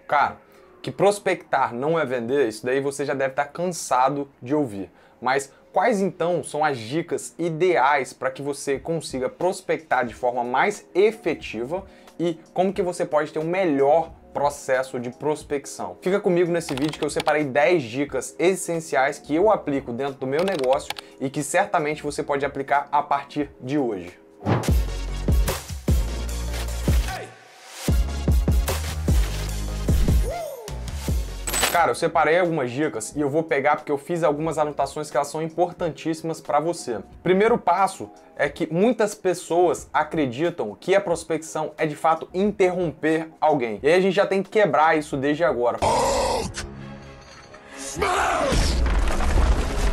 Cara, que prospectar não é vender, isso daí você já deve estar cansado de ouvir. Mas quais então são as dicas ideais para que você consiga prospectar de forma mais efetiva e como que você pode ter um melhor processo de prospecção? Fica comigo nesse vídeo que eu separei 10 dicas essenciais que eu aplico dentro do meu negócio e que certamente você pode aplicar a partir de hoje. Cara, eu separei algumas dicas e eu vou pegar porque eu fiz algumas anotações que elas são importantíssimas para você. Primeiro passo é que muitas pessoas acreditam que a prospecção é de fato interromper alguém. E aí a gente já tem que quebrar isso desde agora.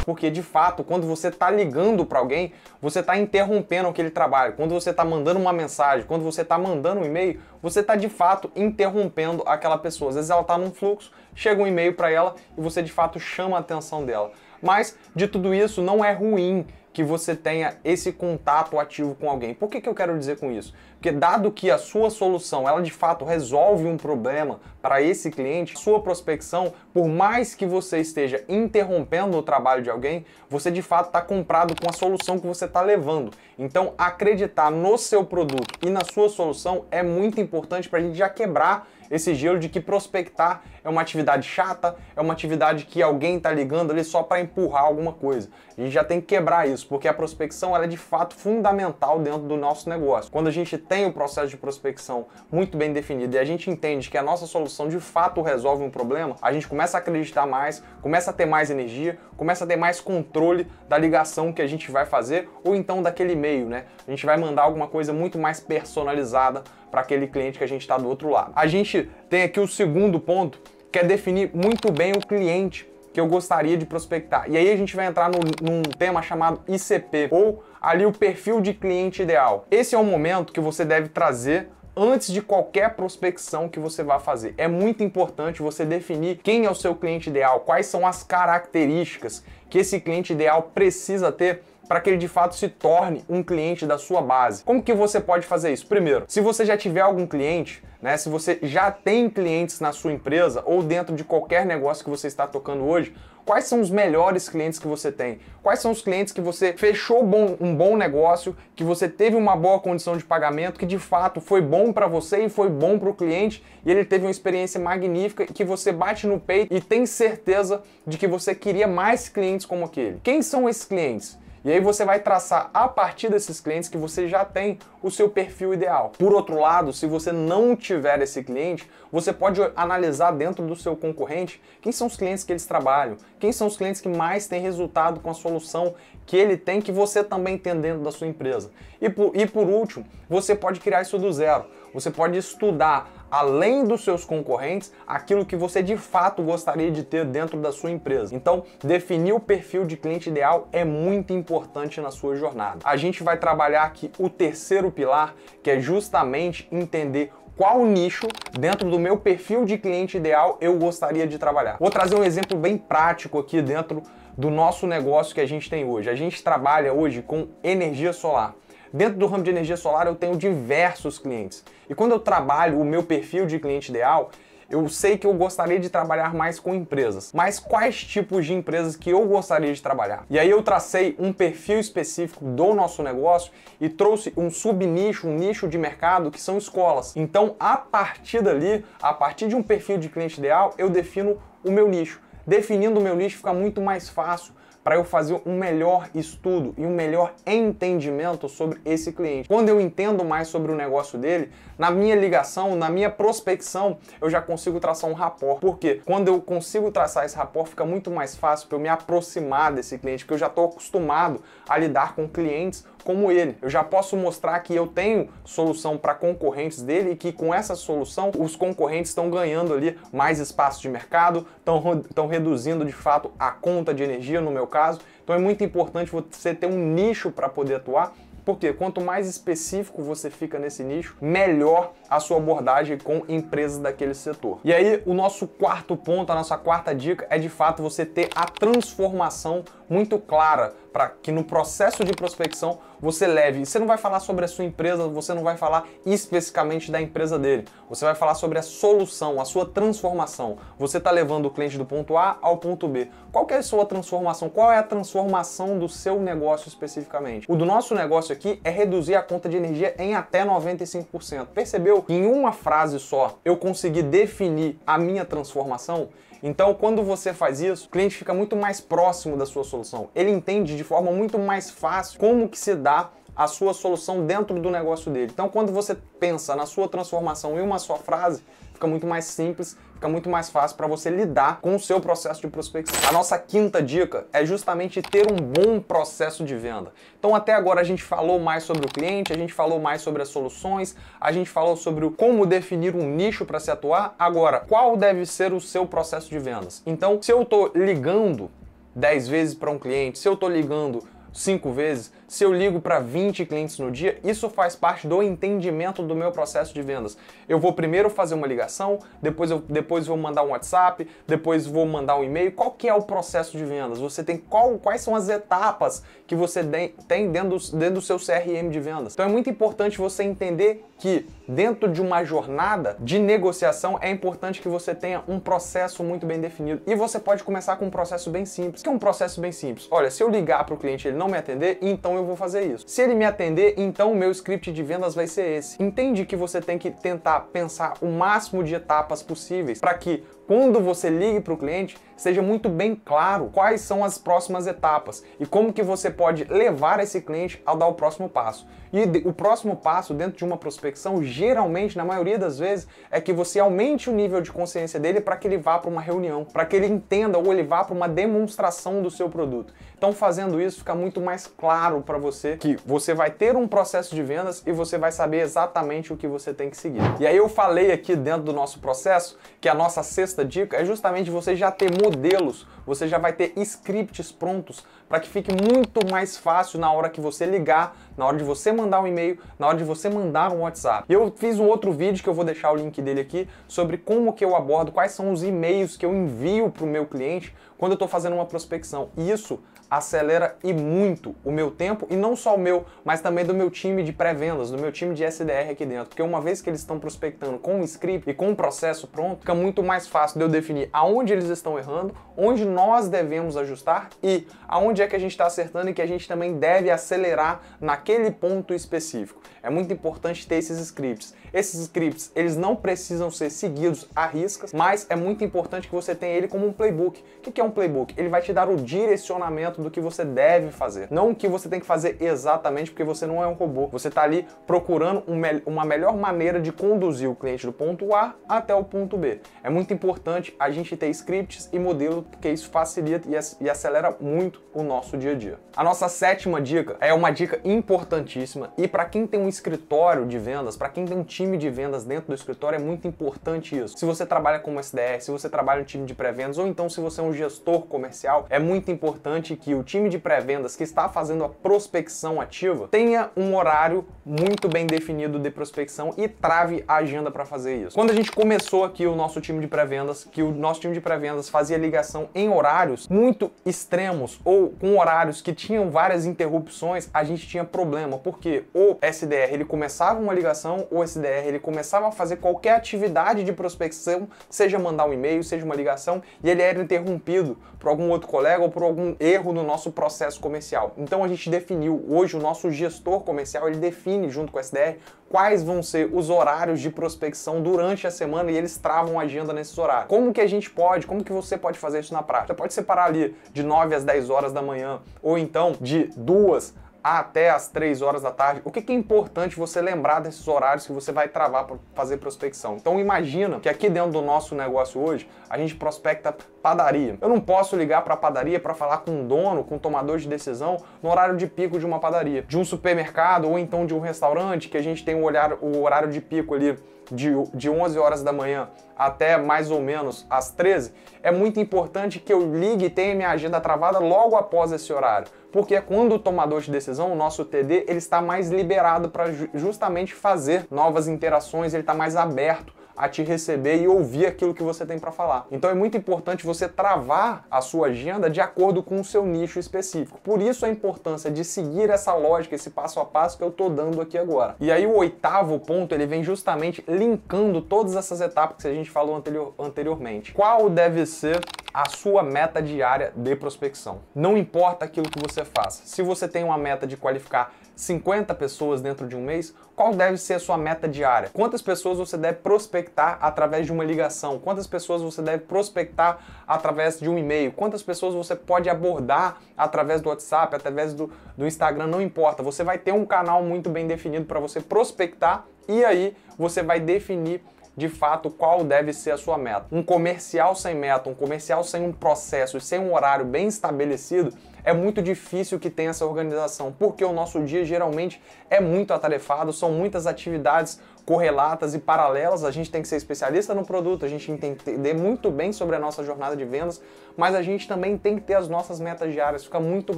Porque, de fato, quando você está ligando para alguém, você está interrompendo aquele trabalho. Quando você está mandando uma mensagem, quando você está mandando um e-mail, você está, de fato, interrompendo aquela pessoa. Às vezes ela está num fluxo, chega um e-mail para ela e você, de fato, chama a atenção dela. Mas, de tudo isso, não é ruim que você tenha esse contato ativo com alguém. Por que eu quero dizer com isso? Porque dado que a sua solução, ela de fato resolve um problema para esse cliente, sua prospecção, por mais que você esteja interrompendo o trabalho de alguém, você de fato está comprado com a solução que você está levando. Então, acreditar no seu produto e na sua solução é muito importante para a gente já quebrar esse gelo de que prospectar é uma atividade chata, é uma atividade que alguém está ligando ali só para empurrar alguma coisa. A gente já tem que quebrar isso, porque a prospecção ela é de fato fundamental dentro do nosso negócio. Quando a gente tem o processo de prospecção muito bem definido e a gente entende que a nossa solução de fato resolve um problema, a gente começa a acreditar mais, começa a ter mais energia, começa a ter mais controle da ligação que a gente vai fazer ou então daquele e-mail, né? A gente vai mandar alguma coisa muito mais personalizada para aquele cliente que a gente está do outro lado. A gente tem aqui o segundo ponto, que é definir muito bem o cliente que eu gostaria de prospectar. E aí a gente vai entrar num tema chamado ICP, ou ali o perfil de cliente ideal. Esse é o momento que você deve trazer antes de qualquer prospecção que você vai fazer. É muito importante você definir quem é o seu cliente ideal, quais são as características que esse cliente ideal precisa ter para que ele de fato se torne um cliente da sua base. Como que você pode fazer isso? Primeiro, se você já tiver algum cliente, né, se você já tem clientes na sua empresa ou dentro de qualquer negócio que você está tocando hoje, quais são os melhores clientes que você tem? Quais são os clientes que você fechou um bom negócio, que você teve uma boa condição de pagamento, que de fato foi bom para você e foi bom para o cliente e ele teve uma experiência magnífica e que você bate no peito e tem certeza de que você queria mais clientes como aquele? Quem são esses clientes? E aí você vai traçar a partir desses clientes que você já tem o seu perfil ideal. Por outro lado, se você não tiver esse cliente, você pode analisar dentro do seu concorrente quem são os clientes que eles trabalham, quem são os clientes que mais têm resultado com a solução que ele tem, que você também tem dentro da sua empresa. E por último, você pode criar isso do zero. Você pode estudar, além dos seus concorrentes, aquilo que você de fato gostaria de ter dentro da sua empresa. Então, definir o perfil de cliente ideal é muito importante na sua jornada. A gente vai trabalhar aqui o terceiro pilar, que é justamente entender qual nicho dentro do meu perfil de cliente ideal eu gostaria de trabalhar. Vou trazer um exemplo bem prático aqui dentro do nosso negócio que a gente tem hoje. A gente trabalha hoje com energia solar. Dentro do ramo de energia solar eu tenho diversos clientes. E quando eu trabalho o meu perfil de cliente ideal, eu sei que eu gostaria de trabalhar mais com empresas. Mas quais tipos de empresas que eu gostaria de trabalhar? E aí eu tracei um perfil específico do nosso negócio e trouxe um subnicho, um nicho de mercado que são escolas. Então, a partir dali, a partir de um perfil de cliente ideal, eu defino o meu nicho. Definindo o meu nicho fica muito mais fácil para eu fazer um melhor estudo e um melhor entendimento sobre esse cliente. Quando eu entendo mais sobre o negócio dele, na minha ligação, na minha prospecção, eu já consigo traçar um rapport. Porque quando eu consigo traçar esse rapport, fica muito mais fácil para eu me aproximar desse cliente, porque eu já estou acostumado a lidar com clientes como ele. Eu já posso mostrar que eu tenho solução para concorrentes dele e que com essa solução os concorrentes estão ganhando ali mais espaço de mercado, estão reduzindo de fato a conta de energia no meu caso. Então é muito importante você ter um nicho para poder atuar, porque quanto mais específico você fica nesse nicho, melhor a sua abordagem com empresas daquele setor. E aí, o nosso quarto ponto, a nossa quarta dica é de fato você ter a transformação muito clara para que no processo de prospecção você leve. Você não vai falar sobre a sua empresa, você não vai falar especificamente da empresa dele. Você vai falar sobre a solução, a sua transformação. Você está levando o cliente do ponto A ao ponto B. Qual que é a sua transformação? Qual é a transformação do seu negócio especificamente? O do nosso negócio aqui é reduzir a conta de energia em até 95%. Percebeu que em uma frase só eu consegui definir a minha transformação? Então, quando você faz isso, o cliente fica muito mais próximo da sua solução. Ele entende de forma muito mais fácil como que se dá a sua solução dentro do negócio dele. Então, quando você pensa na sua transformação em uma só frase, fica muito mais simples, fica muito mais fácil para você lidar com o seu processo de prospecção. A nossa quinta dica é justamente ter um bom processo de venda. Então, até agora a gente falou mais sobre o cliente, a gente falou mais sobre as soluções, a gente falou sobre como definir um nicho para se atuar. Agora, qual deve ser o seu processo de vendas? Então, se eu estou ligando 10 vezes para um cliente, se eu estou ligando 5 vezes, se eu ligo para 20 clientes no dia, isso faz parte do entendimento do meu processo de vendas. Eu vou primeiro fazer uma ligação, depois vou mandar um WhatsApp, depois vou mandar um e-mail. Qual que é o processo de vendas? Você tem quais são as etapas que você tem dentro do seu CRM de vendas? Então é muito importante você entender que dentro de uma jornada de negociação é importante que você tenha um processo muito bem definido. E você pode começar com um processo bem simples. O que é um processo bem simples? Olha, se eu ligar para o cliente e ele não me atender, então eu vou fazer isso. Se ele me atender, então o meu script de vendas vai ser esse. Entende que você tem que tentar pensar o máximo de etapas possíveis para que quando você ligue para o cliente, seja muito bem claro quais são as próximas etapas e como que você pode levar esse cliente ao dar o próximo passo. E o próximo passo dentro de uma prospecção, geralmente, na maioria das vezes, é que você aumente o nível de consciência dele para que ele vá para uma reunião, para que ele entenda ou ele vá para uma demonstração do seu produto. Então, fazendo isso, fica muito mais claro para você que você vai ter um processo de vendas e você vai saber exatamente o que você tem que seguir. E aí eu falei aqui dentro do nosso processo que a nossa sexta dica é justamente você já ter modelos, você já vai ter scripts prontos para que fique muito mais fácil na hora que você ligar, na hora de você mandar um e-mail, na hora de você mandar um WhatsApp. Eu fiz um outro vídeo que eu vou deixar o link dele aqui sobre como que eu abordo, quais são os e-mails que eu envio para o meu cliente quando eu estou fazendo uma prospecção. E isso acelera e muito o meu tempo, e não só o meu, mas também do meu time de pré-vendas, do meu time de SDR aqui dentro, porque uma vez que eles estão prospectando com um script e com um processo pronto, fica muito mais fácil de eu definir aonde eles estão errando, onde nós devemos ajustar e aonde é que a gente está acertando e que a gente também deve acelerar naquele ponto específico. É muito importante ter esses scripts. Esses scripts, eles não precisam ser seguidos à riscas, mas é muito importante que você tenha ele como um playbook. O que é um playbook? Ele vai te dar o direcionamento do que você deve fazer, não o que você tem que fazer exatamente, porque você não é um robô. Você está ali procurando uma melhor maneira de conduzir o cliente do ponto A até o ponto B. É muito importante a gente ter scripts e modelos, porque isso facilita e acelera muito o nosso dia a dia. A nossa sétima dica é uma dica importantíssima, e para quem tem um escritório de vendas, para quem tem um time de vendas dentro do escritório, é muito importante isso. Se você trabalha como SDR, se você trabalha no time de pré-vendas, ou então se você é um gestor comercial, é muito importante que o time de pré-vendas que está fazendo a prospecção ativa tenha um horário muito bem definido de prospecção e trave a agenda para fazer isso. Quando a gente começou aqui o nosso time de pré-vendas, que o nosso time de pré-vendas fazia ligação em horários muito extremos ou com horários que tinham várias interrupções, a gente tinha problema, porque o SDR ele começava uma ligação, o SDR ele começava a fazer qualquer atividade de prospecção, seja mandar um e-mail, seja uma ligação, e ele era interrompido por algum outro colega ou por algum erro no nosso processo comercial. Então a gente definiu, hoje o nosso gestor comercial, ele define junto com o SDR quais vão ser os horários de prospecção durante a semana e eles travam a agenda nesses horários. Como que você pode fazer isso na prática? Você pode separar ali de 9 às 10 horas da manhã, ou então de 2 até as 3 horas da tarde. O que é importante você lembrar desses horários que você vai travar para fazer prospecção? Então imagina que aqui dentro do nosso negócio hoje, a gente prospecta padaria. Eu não posso ligar para a padaria para falar com o dono, com o tomador de decisão no horário de pico de uma padaria, de um supermercado ou então de um restaurante, que a gente tem o horário de pico ali de 11 horas da manhã até mais ou menos às 13, é muito importante que eu ligue e tenha minha agenda travada logo após esse horário. Porque quando o tomador de decisão, o nosso TD, ele está mais liberado para justamente fazer novas interações, ele está mais aberto a te receber e ouvir aquilo que você tem para falar. Então é muito importante você travar a sua agenda de acordo com o seu nicho específico. Por isso a importância de seguir essa lógica, esse passo a passo que eu tô dando aqui agora. E aí o 8º ponto, ele vem justamente linkando todas essas etapas que a gente falou anteriormente. Qual deve ser a sua meta diária de prospecção? Não importa aquilo que você faça. Se você tem uma meta de qualificar 50 pessoas dentro de um mês, qual deve ser a sua meta diária? Quantas pessoas você deve prospectar através de uma ligação? Quantas pessoas você deve prospectar através de um e-mail? Quantas pessoas você pode abordar através do WhatsApp, através do Instagram? Não importa. Você vai ter um canal muito bem definido para você prospectar e aí você vai definir de fato qual deve ser a sua meta. Um comercial sem meta, um comercial sem um processo e sem um horário bem estabelecido, é muito difícil que tenha essa organização, porque o nosso dia geralmente é muito atarefado, são muitas atividades correlatas e paralelas, a gente tem que ser especialista no produto, a gente tem que entender muito bem sobre a nossa jornada de vendas, mas a gente também tem que ter as nossas metas diárias, fica muito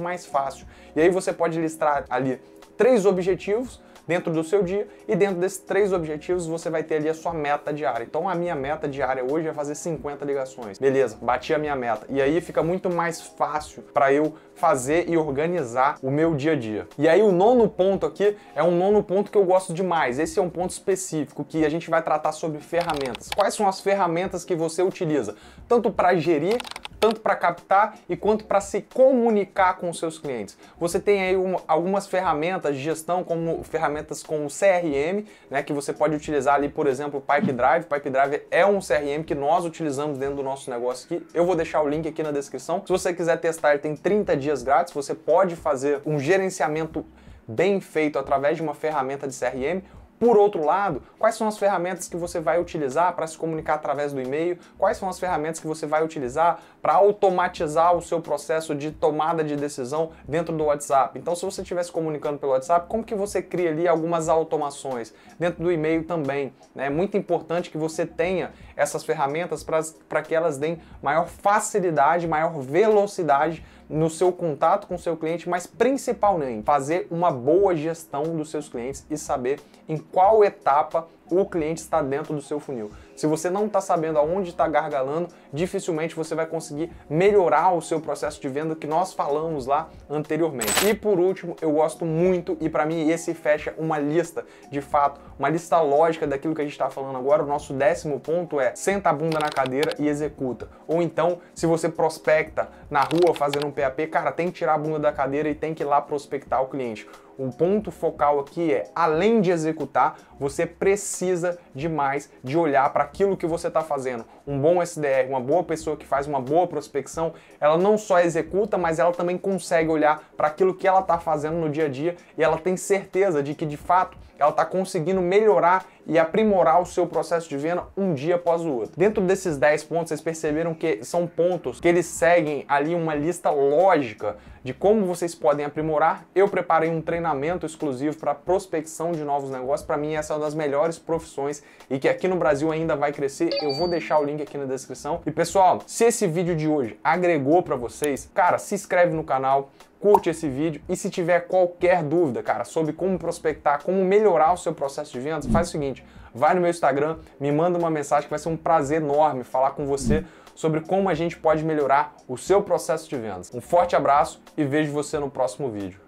mais fácil. E aí você pode listar ali 3 objetivos dentro do seu dia, e dentro desses 3 objetivos você vai ter ali a sua meta diária. Então a minha meta diária hoje é fazer 50 ligações. Beleza, bati a minha meta. E aí fica muito mais fácil para eu fazer e organizar o meu dia a dia. E aí o 9º ponto aqui é um 9º ponto que eu gosto demais. Esse é um ponto específico que a gente vai tratar sobre ferramentas. Quais são as ferramentas que você utiliza? Tanto para gerir, tanto para captar e quanto para se comunicar com os seus clientes. Você tem aí algumas ferramentas de gestão, como ferramentas como o CRM, né, que você pode utilizar ali, por exemplo, o Pipedrive. Pipedrive é um CRM que nós utilizamos dentro do nosso negócio aqui. Eu vou deixar o link aqui na descrição. Se você quiser testar, ele tem 30 dias grátis. Você pode fazer um gerenciamento bem feito através de uma ferramenta de CRM. Por outro lado, quais são as ferramentas que você vai utilizar para se comunicar através do e-mail? Quais são as ferramentas que você vai utilizar para automatizar o seu processo de tomada de decisão dentro do WhatsApp? Então, se você estiver se comunicando pelo WhatsApp, como que você cria ali algumas automações? Dentro do e-mail também, né? É muito importante que você tenha essas ferramentas para que elas deem maior facilidade, maior velocidade no seu contato com o seu cliente, mas principalmente fazer uma boa gestão dos seus clientes e saber em qual etapa o cliente está dentro do seu funil. Se você não está sabendo aonde está gargalando, dificilmente você vai conseguir melhorar o seu processo de venda que nós falamos lá anteriormente. E por último, eu gosto muito, e para mim esse fecha uma lista, de fato, uma lista lógica daquilo que a gente está falando agora. O nosso 10º ponto é: senta a bunda na cadeira e executa. Ou então, se você prospecta na rua fazendo um PAP, cara, tem que tirar a bunda da cadeira e tem que ir lá prospectar o cliente. O ponto focal aqui é, além de executar, você precisa demais de olhar para aquilo que você está fazendo. Um bom SDR, uma boa pessoa que faz uma boa prospecção, ela não só executa, mas ela também consegue olhar para aquilo que ela está fazendo no dia a dia e ela tem certeza de que, de fato, ela está conseguindo melhorar e aprimorar o seu processo de venda um dia após o outro. Dentro desses 10 pontos, vocês perceberam que são pontos que eles seguem ali uma lista lógica de como vocês podem aprimorar. Eu preparei um treinamento exclusivo para prospecção de novos negócios. Para mim, essa é uma das melhores profissões e que aqui no Brasil ainda vai crescer. Eu vou deixar o link aqui na descrição. E pessoal, se esse vídeo de hoje agregou para vocês, cara, se inscreve no canal, curte esse vídeo e se tiver qualquer dúvida, cara, sobre como prospectar, como melhorar o seu processo de vendas, faz o seguinte, vai no meu Instagram, me manda uma mensagem que vai ser um prazer enorme falar com você sobre como a gente pode melhorar o seu processo de vendas. Um forte abraço e vejo você no próximo vídeo.